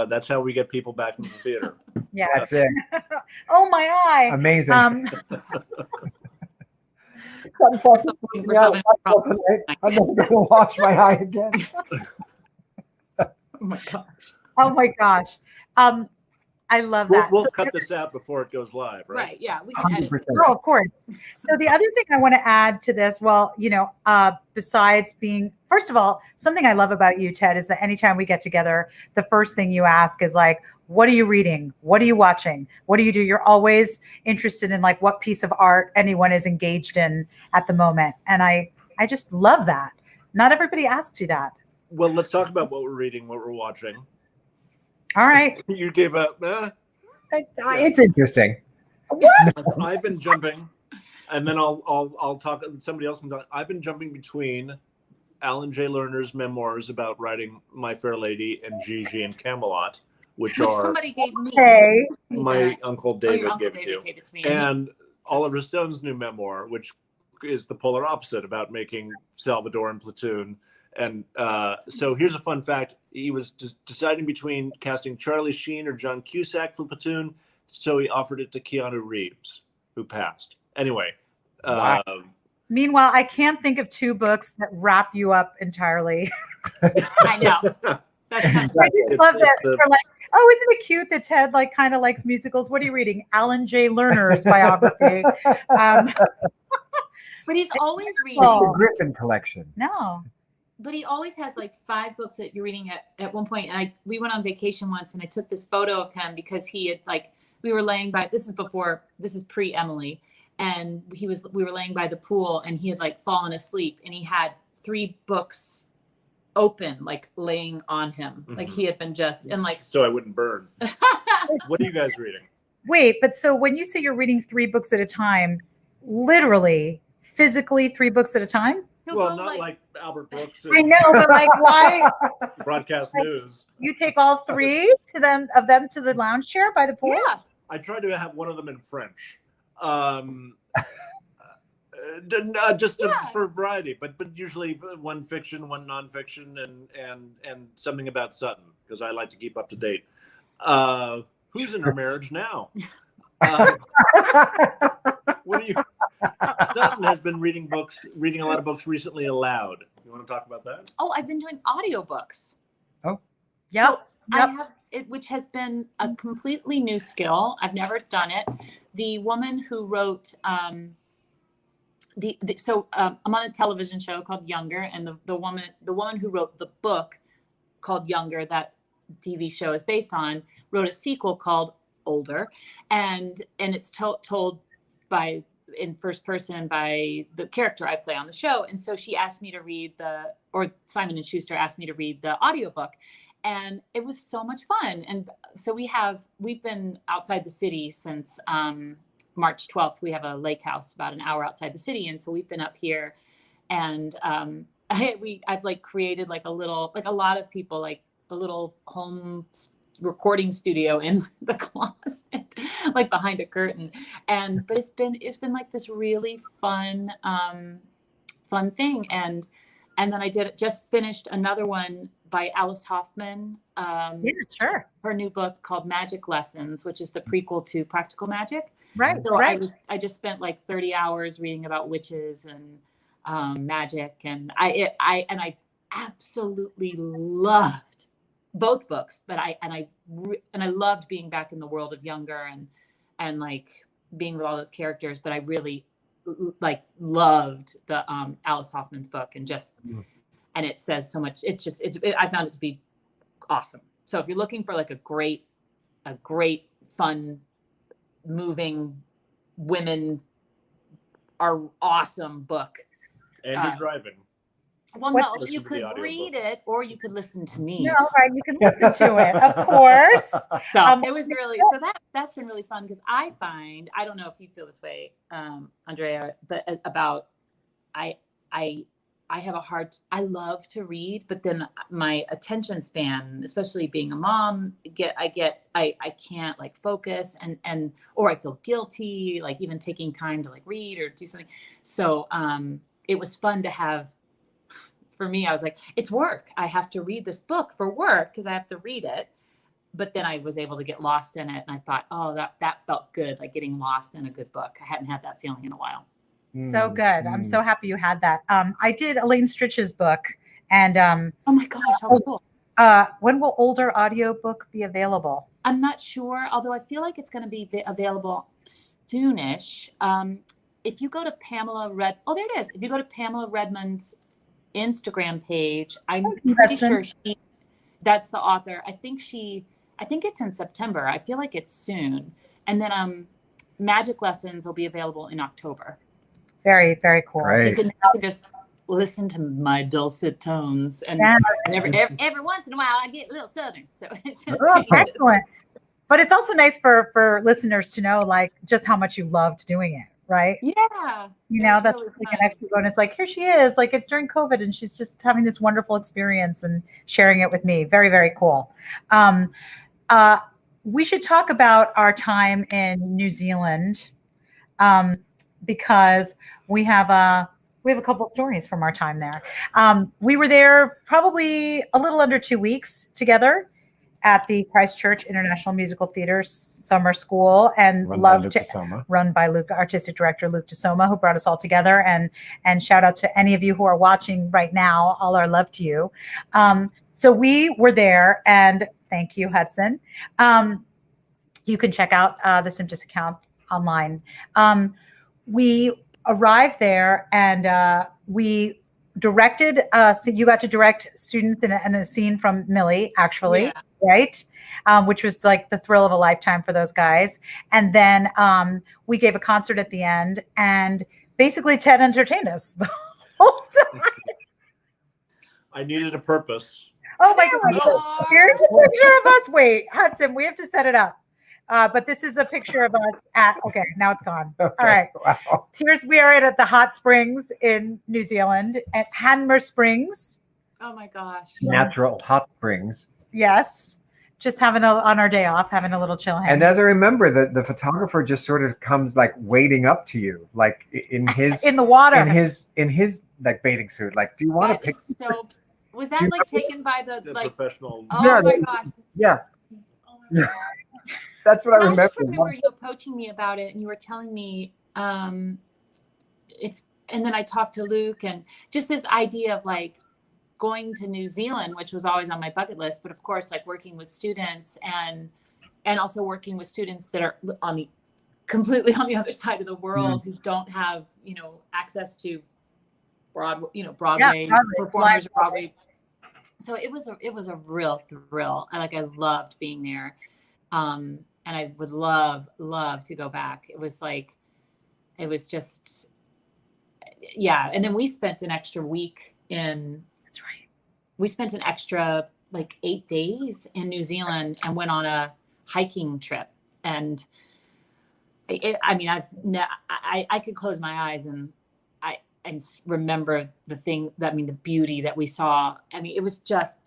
that's how we get people back into the theater. Yes. That's it. Oh my eye. Amazing. Um, I'm fucking We're freaking out. having problems I'm never going to wash my eye again. Oh my gosh. oh my gosh. I love We'll, that. we'll So- cut this out before it goes live, right? Right. Yeah. We can edit. 100%. Oh, of course. So the other thing I want to add to this, well, besides being, first of all, something I love about you, Ted, is that anytime we get together, the first thing you ask is like, what are you reading? What are you watching? What do you do? You're always interested in like what piece of art anyone is engaged in at the moment. And I just love that. Not everybody asks you that. Well, let's talk about what we're reading, what we're watching. All right. You gave up. It's interesting. I've been jumping, and then I'll talk. Somebody else can talk. I've been jumping between Alan J. Lerner's memoirs about writing My Fair Lady and Gigi and Camelot, which Which are somebody gave me. Okay. my Uncle Oh, David your Uncle gave it to. David gave it to me. And Oliver Stone's new memoir, which is the polar opposite about making Salvador and Platoon. And so here's a fun fact. He was just deciding between casting Charlie Sheen or John Cusack for Platoon. So he offered it to Keanu Reeves, who passed. Anyway. Wow. Meanwhile, I can't think of two books that wrap you up entirely. I know. That's kind of I just It's- love it's that. the- You're like, oh, isn't it cute that Ted like kind of likes musicals? What are you reading? Alan J. Lerner's biography. But he's always reading. Oh. The Griffin collection. No. But he always has like 5 books that you're reading at one point. And we went on vacation once and I took this photo of him because he had like, we were laying by, this is pre-Emily. And we were laying by the pool and he had like fallen asleep and he had 3 books open, like laying on him. Like he had been just, and like, So I wouldn't burn. What are you guys reading? Wait, but so when you say you're reading 3 books at a time, literally, physically 3 books at a time? he'll Well, go not like Albert Brooks I and know, but like, why broadcast news. you take all 3 to them to the lounge chair by the pool? yeah. I tried to have one of them in French. Just Yeah. for variety, but usually one fiction, one nonfiction, and something about Sutton because I like to keep up to date. Who's in her marriage now? What do you? Sutton has been reading a lot of books recently aloud. You want to talk about that? Oh, I've been doing audiobooks. Yep. I have it, which has been a completely new skill. I've never done it. The woman who wrote I'm on a television show called Younger, and the woman who wrote the book called Younger that TV show is based on, wrote a sequel called Older, and it's told by in first person by the character I play on the show. And so she asked me to read Simon and Schuster asked me to read the audiobook, and it was so much fun. And so we've been outside the city since March 12th. We have a lake house about an hour outside the city, and so we've been up here, and I've like created like a little, like a lot of people, like a little home recording studio in the closet, like behind a curtain. But it's been like this really fun thing. And then I just finished another one by Alice Hoffman. Yeah, sure. Her new book called Magic Lessons, which is the prequel to Practical Magic. Right. So right. I just spent like 30 hours reading about witches and magic, and I absolutely loved both books, but I loved being back in the world of Younger and like being with all those characters. But I really like loved the Alice Hoffman's book, and and it says so much. I found it to be awesome. So if you're looking for like a great, fun, moving, women are awesome book. And you're driving. Well, no, you could read it or you could listen to me. No, right, you can listen to it, of course. So it was really, so that's been really fun, because I find, I don't know if you feel this way, Andrea, but about, I have I love to read, but then my attention span, especially being a mom, I can't like focus or I feel guilty, like even taking time to like read or do something. So it was fun to have. For me, I was like, it's work. I have to read this book for work because I have to read it. But then I was able to get lost in it. And I thought, oh, that felt good, like getting lost in a good book. I hadn't had that feeling in a while. So good. I'm so happy you had that. I did Elaine Stritch's book. And oh my gosh, how cool. When will Older audiobook be available? I'm not sure, although I feel like it's going to be available soonish. If you go to there it is. If you go to Pamela Redmond's Instagram page, I'm pretty sure that's the author. I think it's in September. I feel like it's soon. And then Magic Lessons will be available in October. Very, very cool. Great. You can just listen to my dulcet tones, and every once in a while I get a little Southern, so it just changes. Excellent. But it's also nice for listeners to know like just how much you loved doing it. Right. Yeah. You know, that's really like an extra bonus. Like, here she is. Like, it's during COVID and she's just having this wonderful experience and sharing it with me. Very, very cool. We should talk about our time in New Zealand, because we have a couple of stories from our time there. We were there probably a little under 2 weeks together at the Christchurch International Musical Theatre Summer School, and run by Artistic Director Luke DeSoma, who brought us all together. And shout out to any of you who are watching right now. All our love to you. So we were there, and thank you, Hudson. You can check out the Simptis account online. We arrived there, and we directed. So you got to direct students in a scene from Millie, actually. Yeah. Right. Which was like the thrill of a lifetime for those guys. And then we gave a concert at the end, and basically Ted entertained us the whole time. I needed a purpose. Oh my God. Here's a picture of us. Wait, Hudson, we have to set it up. But this is a picture of us okay, now it's gone. Okay, all right. Wow. We are at the hot springs in New Zealand at Hanmer Springs. Oh my gosh. Natural hot springs. Yes. Just on our day off, having a little chill hang. And as I remember, the photographer just sort of comes like wading up to you, like in his in the water, in his like bathing suit. Like, do you want to pick? So, was that like taken by the like professional? Oh yeah, my gosh. Yeah. Oh my gosh. That's what I remember. I just remember you approaching me about it, and you were telling me and then I talked to Luke, and just this idea of like going to New Zealand, which was always on my bucket list, but of course, like working with students and also working with students that are completely on the other side of the world, who don't have, access to Broadway performers, Broadway so it was a real thrill. I loved being there. And I would love to go back. It was just, yeah. And then we spent an extra week That's right. we spent an extra 8 days in New Zealand and went on a hiking trip. And I could close my eyes and remember the beauty that we saw. I mean, it's just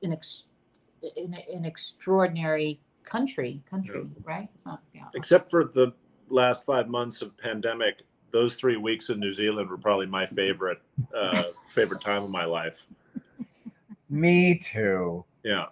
an extraordinary country, right? It's not, yeah. Except for the last 5 months of pandemic, those 3 weeks in New Zealand were probably my favorite time of my life. Me too. Yeah.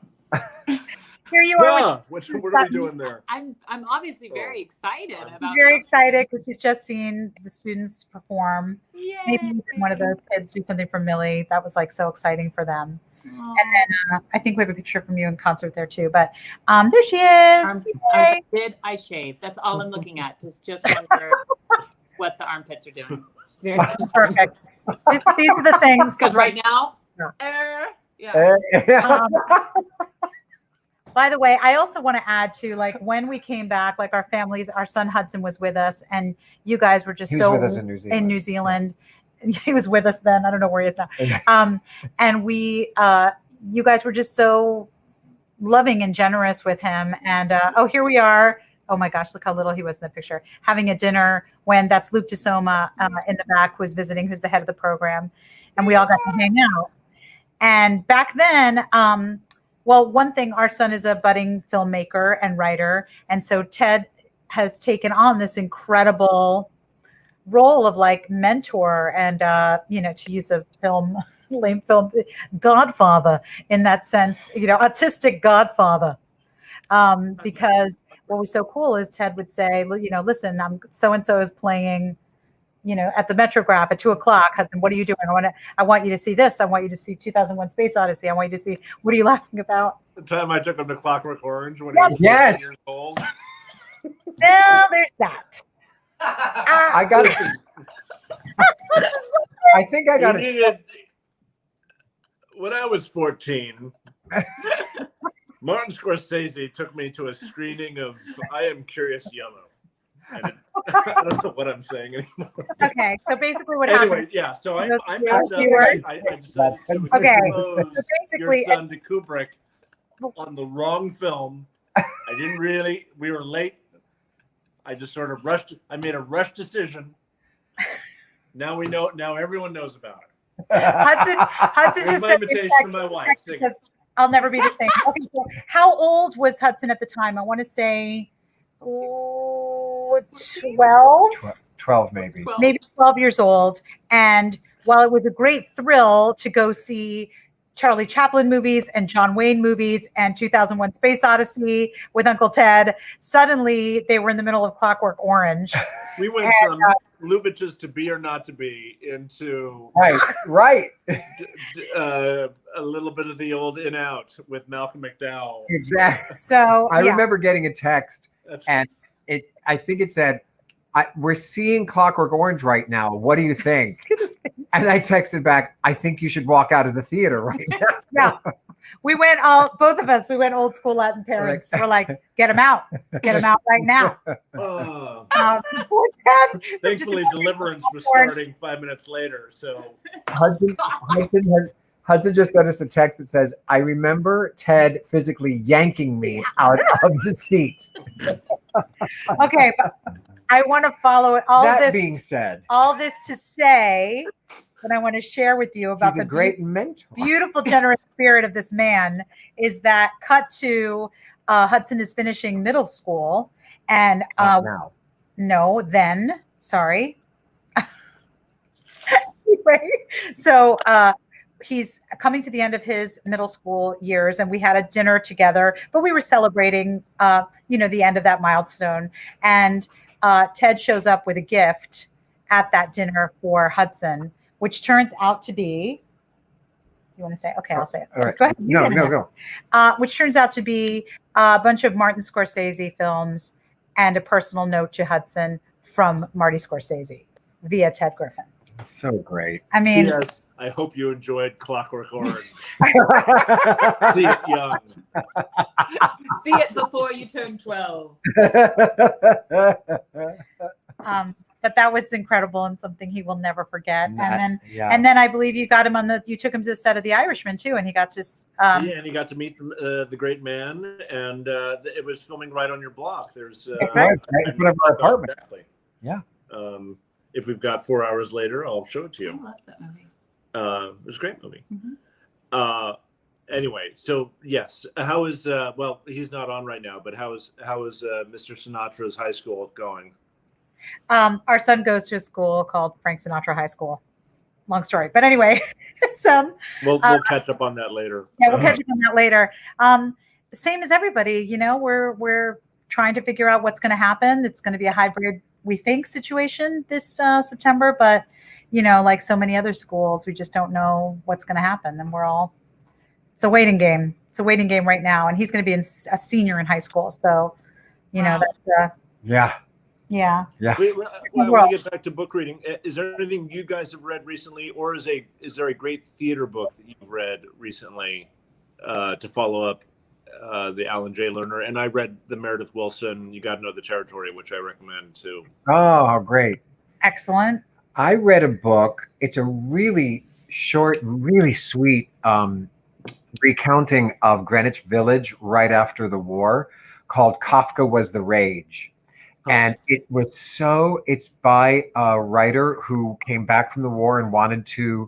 Here you are. Yeah. What are we doing there? I'm obviously very excited about. Very excited because she's just seen the students perform. Yay. Maybe even one of those kids do something for Millie. That was so exciting for them. Aww. And then I think we have a picture from you in concert there too. But there she is. Did I shave? That's all I'm looking at. Just wonder what the armpits are doing. Just very Perfect. These are the things. Because right now, Yeah. By the way, I also want to add to when we came back, our families, our son Hudson was with us, and you guys were just He was with us in New Zealand. He was with us then. I don't know where he is now. And we, you guys were just so loving and generous with him. And here we are. Oh my gosh, look how little he was in the picture. Having a dinner when that's Luke DeSoma in the back who's visiting, who's the head of the program, and we all got to hang out. And back then, one thing, our son is a budding filmmaker and writer. And so Ted has taken on this incredible role of mentor and, to use a lame film, godfather in that sense, autistic godfather. Because what was so cool is Ted would say, listen, so-and-so is playing, at the Metrograph at 2:00. Hudson, what are you doing? I want you to see this. I want you to see 2001 Space Odyssey. I want you to see, what are you laughing about? The time I took him to Clockwork Orange when he was 14 years old. Well, there's that. I got it. I think I got it. When I was 14, Martin Scorsese took me to a screening of I Am Curious Yellow. And I don't know what I'm saying anymore. Okay, so basically what anyway, happened? yeah, so I messed up. I decided to expose your son to Kubrick on the wrong film. We were late. I just sort of rushed. I made a rush decision. Now we know. Now everyone knows about it. Hudson just my said invitation to my wife. I'll never be the same. Okay, so how old was Hudson at the time? I want to say 12. 12 maybe. 12. Maybe 12 years old. And while it was a great thrill to go see Charlie Chaplin movies and John Wayne movies and 2001 Space Odyssey with Uncle Ted, suddenly they were in the middle of Clockwork Orange. We went from Lubitsch's To Be or Not to Be into right. A little bit of the old In Out with Malcolm McDowell. Exactly. So I remember getting a text, and I think it said, we're seeing Clockwork Orange right now. What do you think? And I texted back, I think you should walk out of the theater right now. Yeah. We went both of us, we went old school Latin parents. We're like, get him out right now. Thankfully, Deliverance was starting 5 minutes later. So Hudson just sent us a text that says, I remember Ted physically yanking me out of the seat. Okay, but I want to follow all that this. Being said, all this to say that I want to share with you about the great mentor, beautiful, generous spirit of this man is that cut to Hudson is finishing middle school, and sorry. Anyway, so he's coming to the end of his middle school years, and we had a dinner together, but we were celebrating, the end of that milestone. And Ted shows up with a gift at that dinner for Hudson, which turns out to be, you want to say? Okay, I'll say it. All right. Go ahead. Go. Which turns out to be a bunch of Martin Scorsese films and a personal note to Hudson from Marty Scorsese via Ted Griffin. So great. I mean, Yes, I hope you enjoyed Clockwork Orange. See it young. See it before you turn 12. but that was incredible and something he will never forget. And yeah. then I believe you got him you took him to the set of The Irishman too, and he got to. Yeah, and he got to meet the great man, and it was filming right on your block. There's right in front of our apartment. Exactly. Yeah. If we've got 4 hours later, I'll show it to I you. love that movie. It was a great movie. Mm-hmm. Anyway, so yes, how is well, he's not on right now, but how is Mr. Sinatra's high school going? Our son goes to a school called Frank Sinatra High School. Long story, but anyway, it's We'll catch up on that later. Yeah, we'll catch up on that later. Same as everybody, you know, we're trying to figure out what's going to happen. It's going to be a hybrid, we think, situation this September, but you know, like so many other schools, we just don't know what's going to happen, and it's a waiting game. It's a waiting game right now, and he's going to be a senior in high school, so you know that's yeah. Yeah. I want to get back to book reading. Is there anything you guys have read recently, or is there a great theater book that you've read recently to follow up the Alan J. Lerner? And I read the Meredith Willson, You Got to Know the Territory, which I recommend too. Oh, how great. Excellent. I read a book. It's a really short, really sweet recounting of Greenwich Village right after the war called Kafka Was the Rage. And it's by a writer who came back from the war and wanted to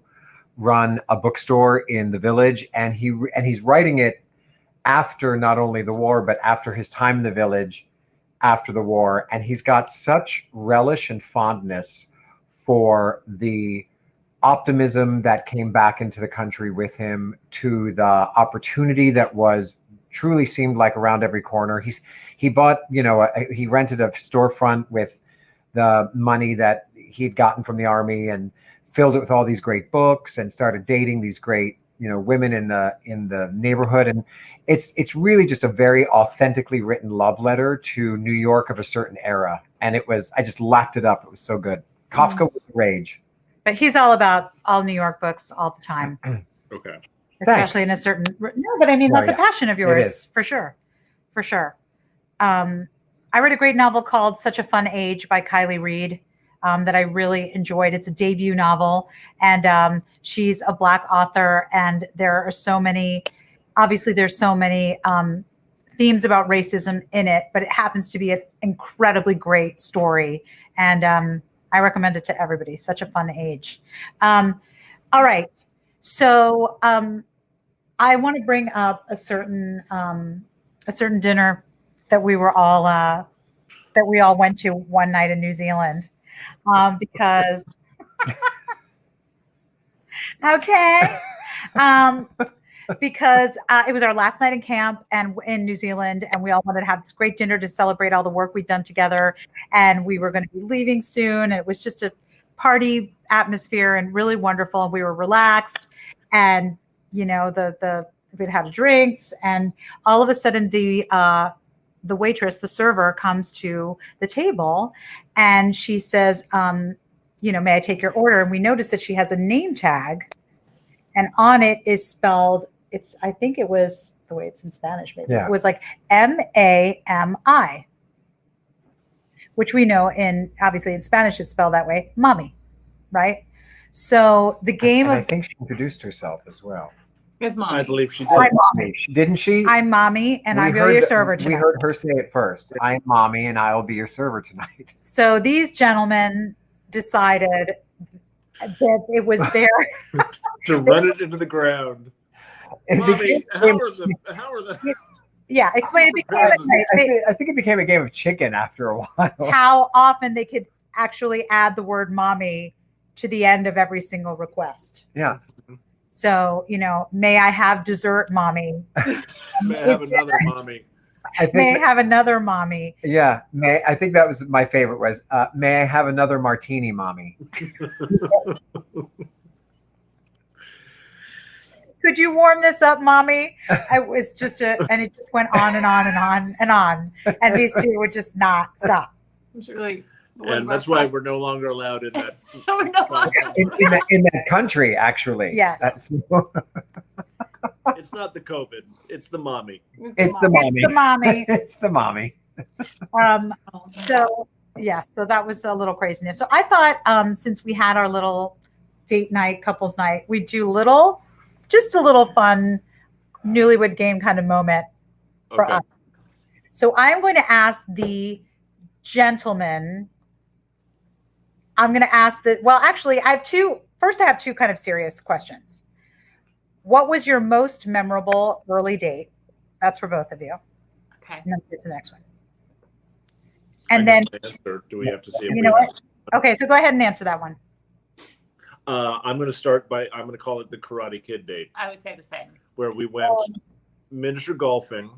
run a bookstore in the village. And he's writing it after not only the war, but after his time in the village after the war. And he's got such relish and fondness for the optimism that came back into the country with him, to the opportunity that truly seemed like around every corner. He bought, he rented a storefront with the money that he'd gotten from the army and filled it with all these great books and started dating these great, women in the neighborhood. And it's really just a very authentically written love letter to New York of a certain era. And I just lapped it up. It was so good. Kafka was the Rage. But he's all about all New York books all the time. Okay. Especially Thanks. in a certain, no, but I mean, that's a passion of yours, for sure. For sure. I read a great novel called Such a Fun Age by Kylie Reed that I really enjoyed. It's a debut novel, and she's a Black author, and there are so many, obviously there's so many themes about racism in it, but it happens to be an incredibly great story. And I recommend it to everybody. Such a Fun Age. All right. So I want to bring up a certain dinner that we all went to one night in New Zealand, because okay, because it was our last night in camp and in New Zealand, and we all wanted to have this great dinner to celebrate all the work we'd done together, and we were going to be leaving soon, and it was just a party atmosphere and really wonderful, and we were relaxed, and we'd had drinks, and all of a sudden the waitress, the server, comes to the table and she says, may I take your order? And we noticed that she has a name tag, and on it is spelled, I think it was the way it's in Spanish, maybe. Yeah. It was like M-A-M-I, which we know obviously in Spanish it's spelled that way, mommy, right? So the game I think she introduced herself as well. As mommy. I believe she did. I'm mommy. Didn't she? I'm mommy, and I'll be your server tonight. We heard her say it first. I'm mommy, and I'll be your server tonight. So these gentlemen decided that it was their to run it into the ground. Mommy, how are the yeah, explain it. I think it became a game of chicken after a while. How often they could actually add the word mommy to the end of every single request. Yeah. So, may I have dessert, mommy? May I have another mommy? May I have another mommy? Yeah. I think that was my favorite was, may I have another martini, mommy? Could you warm this up, mommy? It was just and it just went on and on and on and on. And these two would just not stop. It's really And that's why we're no longer allowed in that. We're no longer. in that country, actually. Yes. It's not the COVID. It's the mommy. It's the mommy. The mommy. It's the mommy. So yes, so that was a little craziness. So I thought since we had our little date night, couples night, we'd do just a little fun newlywed game kind of moment for Okay. us. So I'm going to ask the gentleman. I'm going to ask that. Well, actually, I have two kind of serious questions. What was your most memorable early date? That's for both of you. Okay. And then get to the next one. I And know then, the answer. Do we have to see it? you know what? Okay, so go ahead and answer that one. I'm going to start by, I'm going to call it the Karate Kid date, I would say the same. where we went miniature golfing.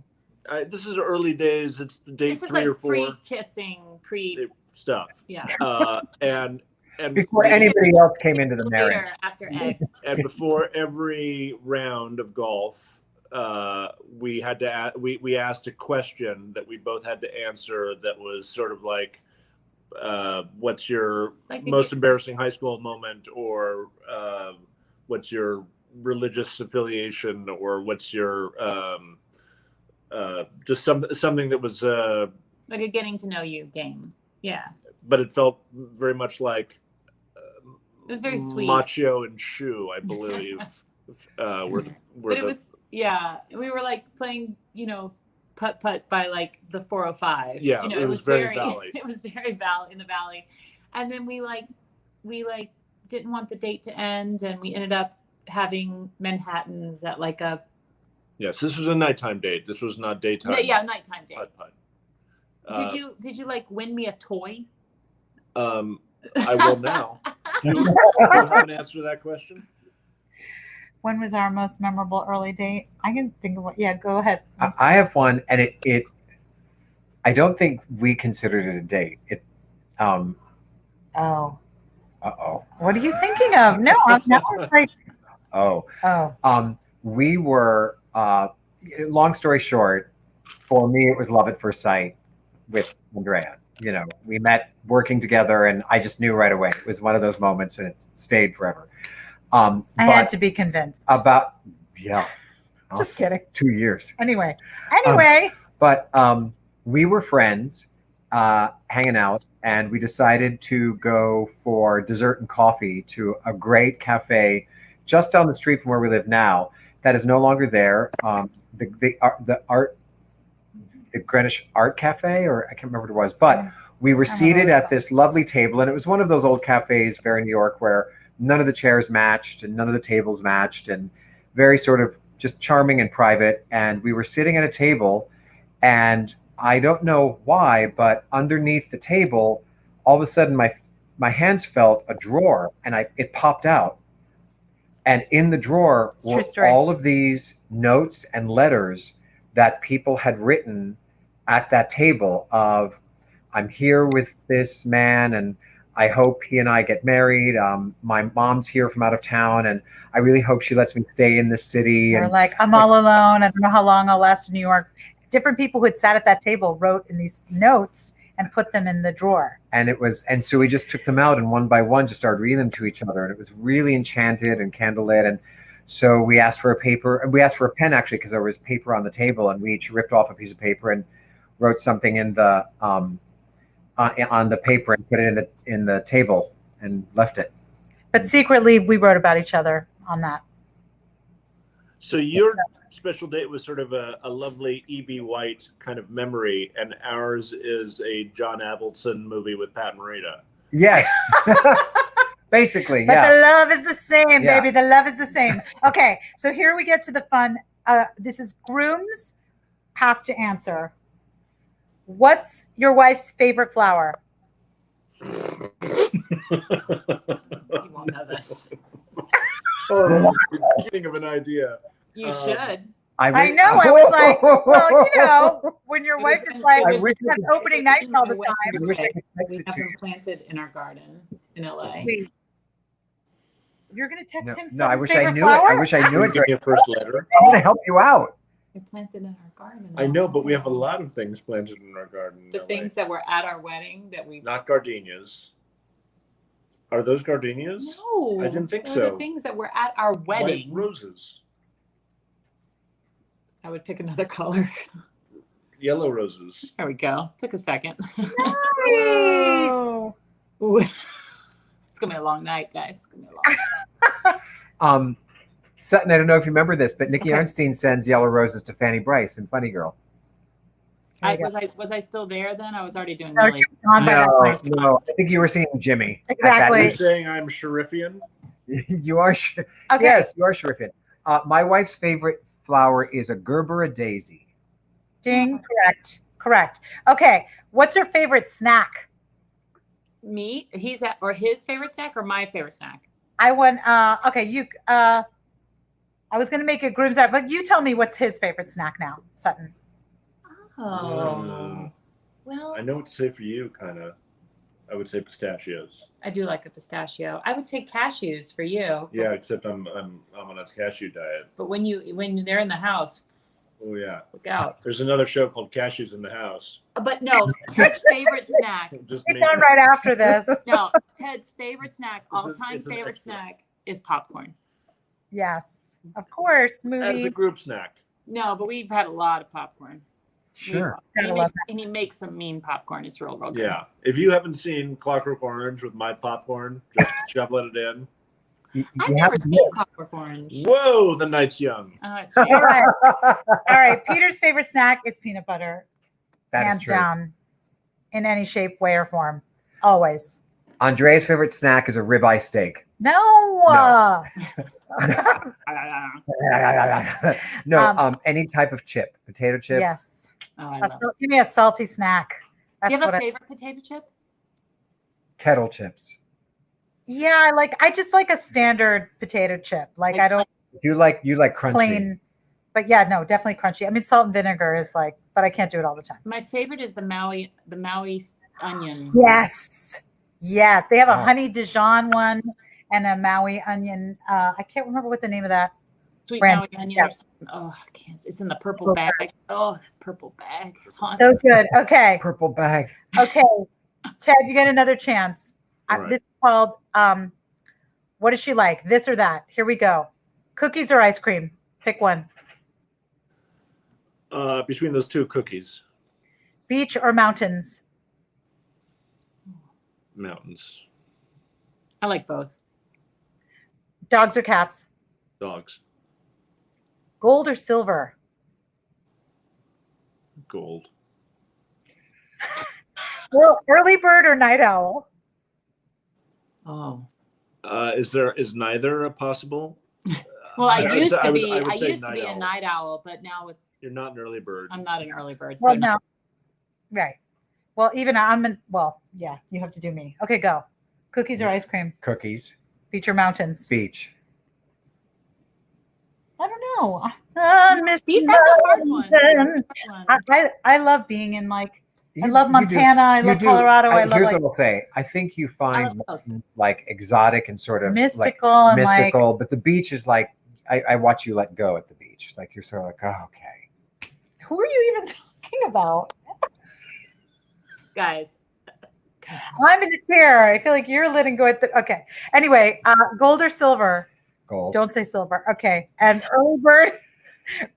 This is early days. It's the date This is 3 like or 4 pre-kissing, stuff. yeah. And Before anybody else came into the marriage. Later after eggs. and before every round of golf, we had to we asked a question that we both had to answer. That was sort of like, what's your most embarrassing high school moment, or what's your religious affiliation, or what's your just something that was Like a getting to know you game. Yeah. but it felt very much like It was very sweet. Machio and Shu, I believe. were But it was, yeah, we were like playing, putt by like the 405. Yeah, it was very valley. It was very in the valley. And then we didn't want the date to end, and we ended up having Manhattans at like a. Yes, this was a nighttime date. This was not daytime. Yeah, nighttime date. Putt. Did you like win me a toy? I will now. Do you have an answer to that question? When was our most memorable early date? I can think of one. Yeah, go ahead. I have one, and it I don't think we considered it a date. Oh. Uh-oh. What are you thinking of? No, I'm not like. Oh. Oh. We were, long story short, for me, it was love at first sight with Andréa. We met working together, and I just knew right away. It was one of those moments, and it stayed forever. I had to be convinced. Just kidding. 2 years. Anyway. But we were friends, hanging out, and we decided to go for dessert and coffee to a great cafe just down the street from where we live now. That is no longer there. The Greenwich Art Cafe, or I can't remember what it was, but we were seated at this lovely table, and it was one of those old cafes, very New York, where none of the chairs matched and none of the tables matched, and very sort of just charming and private. And we were sitting at a table, and I don't know why, but underneath the table, all of a sudden my hands felt a drawer, and it popped out. And in the drawer were all of these notes and letters that people had written at that table of, I'm here with this man, and I hope he and I get married. My mom's here from out of town, and I really hope she lets me stay in this city. Or And like, I'm all alone. I don't know how long I'll last in New York. Different people who had sat at that table wrote in these notes and put them in the drawer. and so we just took them out, and one by one just started reading them to each other, and it was really enchanted and candlelit. And so we asked for a pen, actually, because there was paper on the table, and we each ripped off a piece of paper and wrote something in the on the paper and put it in the table and left it. But secretly, we wrote about each other on that. So your special date was sort of a lovely E.B. White kind of memory, and ours is a John Avildsen movie with Pat Morita. Yes. Basically, But yeah. the love is the same, Yeah. baby. The love is the same. Okay, so here we get to the fun. This is grooms have to answer. What's your wife's favorite flower? You won't know this. Oh, I'm thinking of an idea. You should. I know. I was like, well, when your wife is like, I wish it's opening night all the time. I wish I could text We it have to them you. planted in our garden in LA. Wait, you're gonna text him No, I someone's wish I favorite knew flower? it. I wish I knew it. Give me a first letter. I'm going to help you out. We planted in our garden. I know, but we have a lot of things planted in our garden. The things that were at our wedding that we. Not gardenias. Are those gardenias? No, I didn't think they're so. The things that were at our wedding. White roses. I would pick another color. Yellow roses. There we go. Took a second. Nice. Ooh. It's gonna be a long night, guys. It's gonna be a long. Sutton, I don't know if you remember this, but Nikki Okay. Arnstein sends yellow roses to Fanny Bryce in Funny Girl. Was I still there then? I was already doing No, Millie. she was gone by that point. No, I think you were seeing Jimmy. at that Exactly. Are you age. saying I'm Sherifian? You are. Okay. Yes, you are Sherifian. My wife's favorite flower is a Gerbera daisy. Ding. Correct. Okay. What's your favorite snack? Me? He's at or his favorite snack or my favorite snack? I went. Okay. You. I was gonna make a groom's out, but you tell me what's his favorite snack now, Sutton. Oh. Well, I know what to say for you, kind of. I would say pistachios. I do like a pistachio. I would say cashews for you. Yeah, except I'm on a cashew diet. But when they're in the house, Oh yeah. look out. There's another show called Cashews in the House. But no, Ted's favorite snack. Just It's me. on right after this. No, Ted's favorite snack, It's all-time an favorite extra. snack is popcorn. Yes, of course. As a Movies. group snack. No, but we've had a lot of popcorn. Sure. And he makes some mean popcorn. It's real good. Yeah. If you haven't seen Clockwork Orange with my popcorn, just shoveling it in. I've You never have- seen Clockwork Orange. Whoa, the night's young. All right. All right. Peter's favorite snack is peanut butter, That is hands true. down, in any shape, way, or form. Always. Andrea's favorite snack is a ribeye steak. No. No. No, Um, any type of chip, potato chip. Yes. Oh, I love it. Give me a salty snack. Do That's you have what a favorite potato chip? Kettle chips. Yeah, I just like a standard potato chip. Like I don't You like crunchy. plain, but yeah, no, definitely crunchy. I mean, salt and vinegar is like, but I can't do it all the time. My favorite is the Maui onion. Yes. Yes. They have a Oh. honey Dijon one and a Maui onion. I can't remember what the name of that. Sweet brand. Maui onion Yeah. or something. Oh, I can't. It's in the purple bag. Oh, that purple bag. Haunts So me. good. Okay. Purple bag. Okay. Ted, you get another chance. All right. This is called what does she like? This or that? Here we go. Cookies or ice cream? Pick one. Between those two, cookies. Beach or mountains? Mountains. I like both. Dogs or cats? Dogs. Gold or silver? Gold. Early bird or night owl? Oh. Is neither a possible? Well, I would used say- to would- be. I would I say used to be a owl. night owl, but now with You're not an early bird. I'm not an early bird. So Well, no. no. Right. Well, even yeah, you have to do me. Okay, go. Cookies or ice cream? Cookies. Beach or mountains? Beach. I don't know. See, that's a hard one. That's a hard one. I love being in I You- love you do- Montana. I you love do- Colorado. I love here's like what I'll say. I think you find love both. mountains, like exotic and sort of mystical like, and like mystical, but the beach is like I watch you let go at the beach. Like you're sort of like, oh, okay. who are you even talking about? Guys. I'm in the chair. I feel like you're letting go at the okay. Anyway, gold or silver? Gold. Don't say silver. Okay. And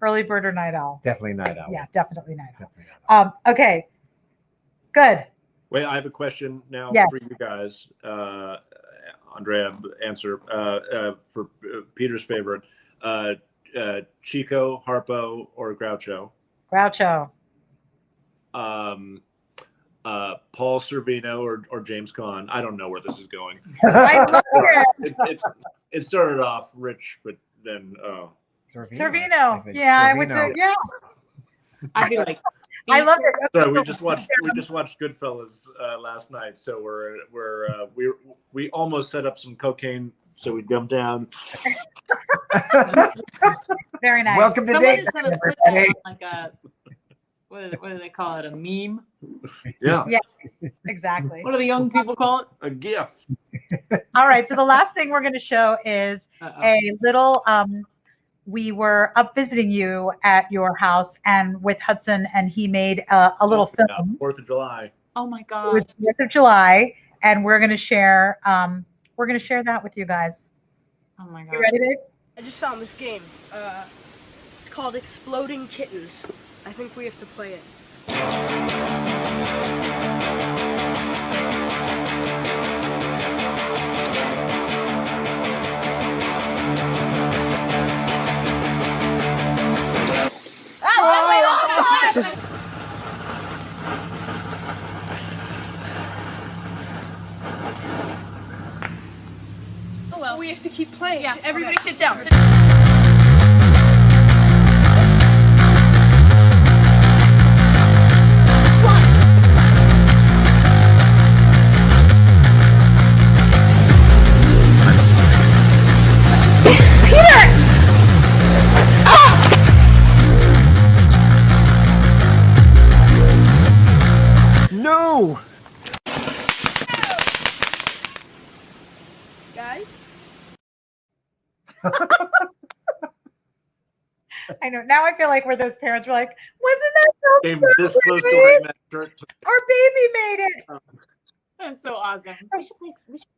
early bird or night owl? Definitely night owl. Yeah, definitely night owl. Definitely night owl. Okay. Good. Wait, I have a question now Yes. for you guys. Andrea, answer for Peter's favorite. Chico, Harpo, or Groucho? Groucho. Paul Servino or James Caan. I don't know where this is going. I love it. It started off rich, but then Servino. Yeah, I would say, yeah. I feel like I love it. sorry, we just watched Goodfellas last night, so we almost set up some cocaine, so we dumped down. Very nice. Welcome to someone date is gonna night, put that everybody. on like a what do they call it? A meme? Yeah, Yeah. Exactly. What do the young people call it? a gift. All right. So the last thing we're going to show is Uh-oh. a little we were up visiting you at your house and with Hudson, and he made a little film. 4th of July. Oh my It God. was 4th of July, and we're going to share that with you guys. Oh my You God. ready, babe? I just found this game. It's called Exploding Kittens. I think we have to play it. Oh well. We have to keep playing. Yeah, Everybody okay. sit down. No. Guys? I know. Now I feel like we're those parents. We're like, wasn't that so Came cute? this close to wearing that shirt. Our baby made it. That's so awesome. We should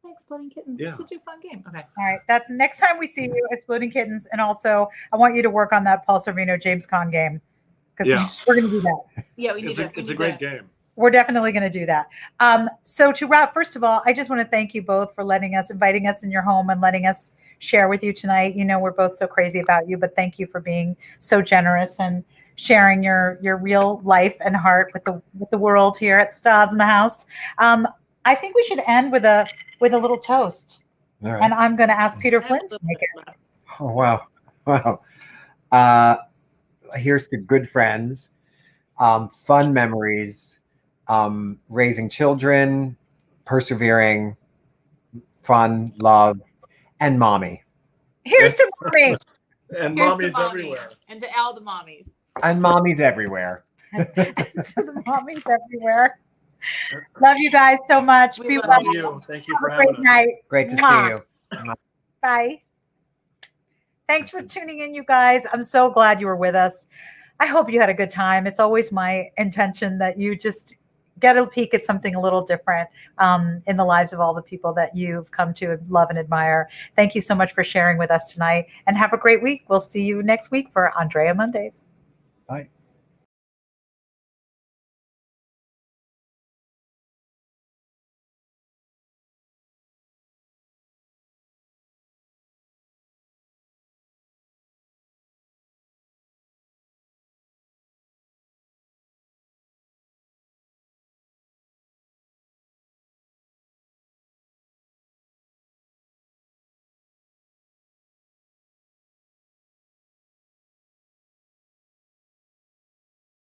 play Exploding Kittens. Yeah. It's such a fun game. Okay. All right. That's next time we see you, Exploding Kittens. And also, I want you to work on that Paul Sorvino James Caan game because Yeah. we're going to do that. Yeah, we need It's a great game. We're definitely going to do that. So to wrap, first of all, I just want to thank you both for inviting us in your home and letting us share with you tonight. You know, we're both so crazy about you, but thank you for being so generous and sharing your real life and heart with the world here at Stars in the House. I think we should end with a little toast. All right. And I'm going to ask Peter Flynn to make it. Oh, wow. Here's to good friends, fun memories, raising children, persevering, fun, love, and mommy. Here's to mommy. And Here's to mommy's mommy. everywhere. And to all the mommies. And mommy's everywhere. To the mommies everywhere. Love you guys so much. We Be love well. Thank you. Thank you Have for a having great us. night. Great to Mwah. see you. Bye. Thanks for tuning in, you guys. I'm so glad you were with us. I hope you had a good time. It's always my intention that you just get a peek at something a little different in the lives of all the people that you've come to love and admire. Thank you so much for sharing with us tonight, and have a great week. We'll see you next week for Andréa Mondays. Bye.